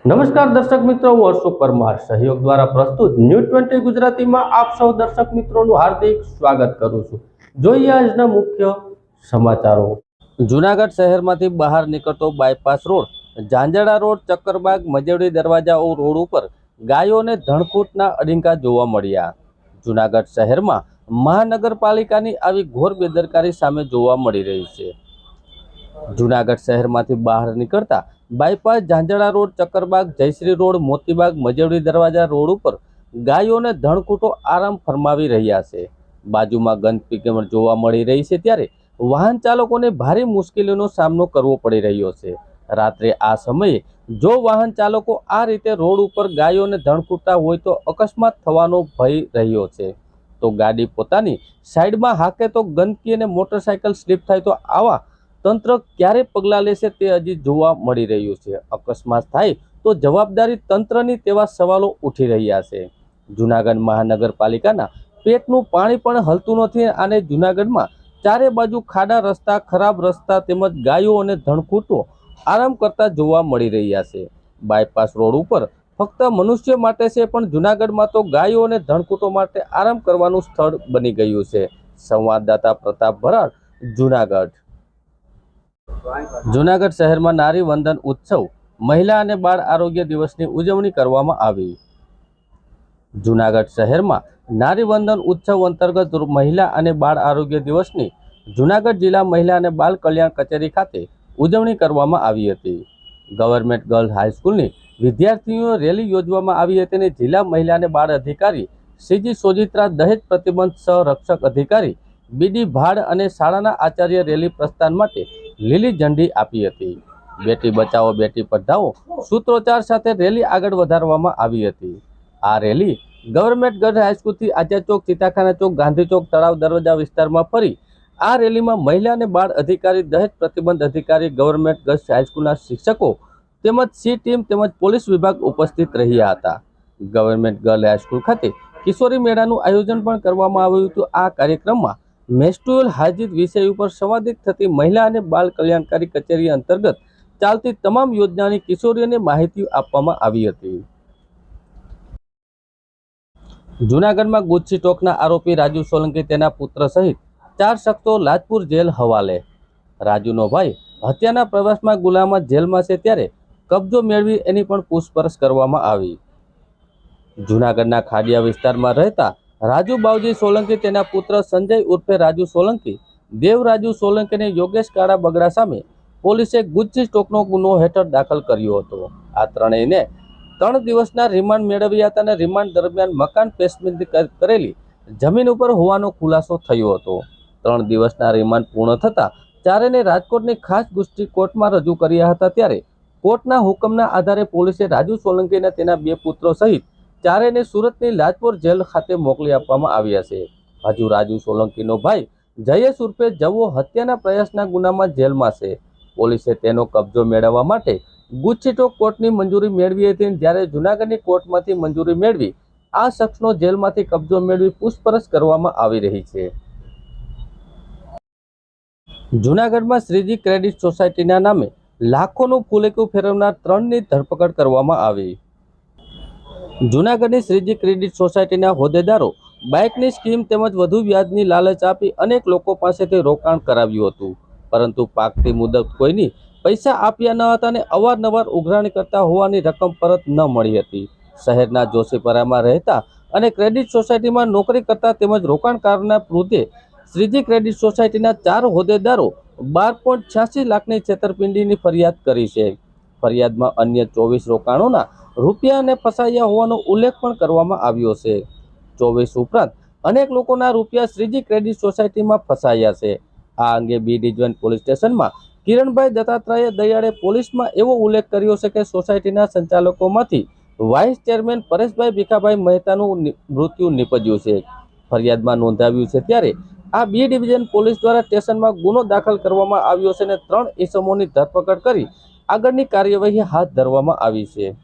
નમસ્કાર દર્શક મિત્રો, હું અશોક પરમાર સહયોગ દ્વારા પ્રસ્તુત ન્યૂઝ 20 ગુજરાતીમાં આપ સૌ દર્શક મિત્રોનું હાર્દિક સ્વાગત કરું છું। જોઈએ આજના મુખ્ય સમાચારો। જૂનાગઢ શહેરમાંથી બહાર નીકળતો bypass road, Jhanjhda road, Chakkarbaug, Majevadi દરવાજા રોડ ઉપર ગાયોને ધણકૂટના અડીંકા જોવા મળ્યા। જૂનાગઢ શહેરમાં મહાનગરપાલિકાની આવી ઘોર બેદરકારી સામે જોવા મળી રહી છે। જૂનાગઢ શહેરમાંથી બહાર નીકળતા બાયપાસ, ઝાંઝડા રોડ, ચક્કરબાગ, જયશ્રી રોડ, મોતીબાગ, મજેવડી દરવાજા રોડ ઉપર ગાયોને ધણકૂટો આરામ ફરમાવી રહ્યા છે। બાજુમાં ગંદકી જોવા મળી રહી છે, ત્યારે વાહન ચાલકોને ભારે મુશ્કેલીનો સામનો કરવો પડી રહ્યો છે। રાત્રે આ સમયે જો વાહન ચાલકો આ રીતે રોડ ઉપર ગાયોને ધણકૂટતા હોય તો અકસ્માત થવાનો ભય રહ્યો છે। તો ગાડી પોતાની સાઈડમાં હાકે તો ગંદકી અને મોટરસાયકલ સ્લીપ થાય તો આવા તંત્ર ક્યારે પગલાં લેશે તે હજી જોવા મળી રહ્યું છે। અકસ્માત થાય તો જવાબદારી તંત્રની તેવા સવાલો ઉઠી રહ્યા છે। જૂનાગઢ મહાનગરપાલિકાના પેટનું પાણી પણ હલતું નથી અને જૂનાગઢમાં ચારે બાજુ ખાડા રસ્તા, ખરાબ રસ્તા તેમજ ગાયો અને ધણકૂટો આરામ કરતા જોવા મળી રહ્યા છે। બાયપાસ રોડ ઉપર ફક્ત મનુષ્ય માટે છે, પણ જૂનાગઢમાં તો ગાયો અને ધણકૂટો માટે આરામ કરવાનું સ્થળ બની ગયું છે। સંવાદદાતા પ્રતાપ ભરાડ, જૂનાગઢ। જૂનાગઢ શહેરમાં નારી વંદન ઉત્સવ, મહિલા અને બાળ આરોગ્ય દિવસની ઉજવણી કરવામાં આવી। જૂનાગઢ શહેરમાં નારી વંદન ઉત્સવ અંતર્ગત મહિલા અને બાળ આરોગ્ય દિવસની જૂનાગઢ જિલ્લા મહિલા અને બાળ કલ્યાણ કચેરી ખાતે ઉજવણી કરવામાં આવી હતી। ગવર્મેન્ટ ગર્લ્સ હાઈસ્કૂલની વિદ્યાર્થીઓ રેલી યોજવામાં આવી હતી અને જિલ્લા મહિલા અને બાળ અધિકારી શ્રીજી સોજિત્રા, દહેજ પ્રતિબંધ સંરક્ષક અધિકારી બીડી ભાડ અને શાળાના આચાર્ય રેલી પ્રસ્થાન માટે લીલી ઝંડી આપી હતી। બેટી બચાવો બેટી પઢાઓ સૂત્રોચ્ચાર સાથે રેલી આગળ વધારવામાં આવી હતી। આ રેલી ગવર્મેન્ટ ગર્લ્સ હાઈસ્કૂલથી આઝાદ ચોક, ચિતાખાના ચોક, ગાંધી ચોક, તળાવ દરવાજા વિસ્તારમાં ફરી આ રેલીમાં મહિલા અને બાળ અધિકારી, દહેજ પ્રતિબંધ અધિકારી, ગવર્મેન્ટ ગર્લ્સ હાઈસ્કૂલના શિક્ષકો તેમજ સી ટીમ તેમજ પોલીસ વિભાગ ઉપસ્થિત રહ્યા હતા। ગવર્મેન્ટ ગર્લ્સ હાઈસ્કૂલ ખાતે કિશોરી મેળાનું આયોજન પણ કરવામાં આવ્યું હતું। આ કાર્યક્રમમાં મેસ્ટ્રુઅલ હાઇજીન વિષય ઉપર સંવાદિત થતી મહિલા અને બાળ કલ્યાણકારી કચેરી અંતર્ગત ચાલતી તમામ યોજનાની કિશોરીઓને માહિતી આપવામાં આવી હતી। જૂનાગઢમાં ગુજસી ટોકના આરોપી રાજુ સોલંકી તેના પુત્ર સહિત 4 શખ્સો લાજપુર જેલ હવાલે। રાજુનો ભાઈ હત્યાના પ્રયાસમાં ગુલામત જેલમાં છે, ત્યારે કબજો મેળવી એની પણ પૂછપરછ કરવામાં આવી। જૂનાગઢના ખાડિયા વિસ્તારમાં રહેતા રાજુ બાવજી સોલંકી તેના પુત્ર સંજય ઉર્ફે રાજુ સોલંકી, દેવ રાજુ સોલંકી અને યોગેશ કાળા બગડા સામે પોલીસે ગુજસી સ્ટોકનો ગુનો હેઠળ દાખલ કર્યો હતો। આ ત્રણેયને 3 દિવસના રિમાન્ડ મેળવ્યા હતા અને રિમાન્ડ દરમિયાન મકાન પેશબંધી કરેલી જમીન ઉપર હોવાનો ખુલાસો થયો હતો। 3 દિવસના રિમાન્ડ પૂર્ણ થતા ચારેયને રાજકોટની ખાસ ગુજસી કોર્ટમાં રજૂ કર્યા હતા, ત્યારે કોર્ટના હુકમના આધારે પોલીસે રાજુ સોલંકી અને તેના 2 પુત્રો સહિત ચારેયને સુરતની લાજપુર જેલ ખાતે મોકલી આપવામાં આવ્યા છે। હજુ રાજુ સોલંકીનો ભાઈ જયેશ ઉર્ફે જવો હત્યાના પ્રયાસના ગુનામાં જેલમાં છે। પોલીસે તેનો કબજો મેળવવા માટે ગુજસી ટોક કોર્ટની મંજૂરી મેળવી હતી, જ્યારે જૂનાગઢની કોર્ટમાંથી મંજૂરી મેળવી આ શખ્સનો જેલમાંથી કબજો મેળવી પૂછપરછ કરવામાં આવી રહી છે। જૂનાગઢમાં શ્રીજી ક્રેડિટ સોસાયટીના નામે લાખોનું ફૂલેકું ફેરવનાર 3ની ધરપકડ કરવામાં આવી। જૂનાગઢની શ્રીજી ક્રેડિટ સોસાયટીના હોદ્દેદારો બાઇકની સ્કીમ તેમજ વધુ વ્યાજની લાલચ આપી અનેક લોકો પાસેથી રોકાણ કરાવ્યું હતું, પરંતુ પાકતી મુદત કોઈની પૈસા આપ્યા ન હતા અને અવારનવાર ઉઘરાણી કરતા હોવાની રકમ પરત ન મળી હતી। શહેરના જોશીપરામાં રહેતા અને ક્રેડિટ સોસાયટીમાં નોકરી કરતા તેમજ રોકાણકારોના વૃદ્ધે શ્રીજી ક્રેડિટ સોસાયટીના 4 હોદ્દેદારો 12.86 લાખની છેતરપિંડીની ફરિયાદ કરી છે। ફરિયાદમાં અન્ય 24 રોકાણોના રૂપિયાને ફસાયા હોવાનો ઉલ્લેખ પણ કરવામાં આવ્યો છે। 24 ઉપરાંત અનેક લોકોના રૂપિયા શ્રીજી ક્રેડિટ સોસાયટીમાં ફસાયા છે। આ અંગે બી ડિવિઝન પોલીસ સ્ટેશનમાં કિરણભાઈ દત્તાત્રેય દયાળે પોલીસમાં એવો ઉલ્લેખ કર્યો છે કે સોસાયટીના સંચાલકોમાંથી વાઇસ ચેરમેન પરેશભાઈ ભીખાભાઈ મહેતાનું મૃત્યુ નીપજ્યું છે। ફરિયાદમાં નોંધાવ્યું છે, ત્યારે આ બી ડિવિઝન પોલીસ દ્વારા સ્ટેશનમાં ગુનો દાખલ કરવામાં આવ્યો છે અને 3 ઇસમોની ધરપકડ કરી આગળની કાર્યવાહી હાથ ધરવામાં આવી છે।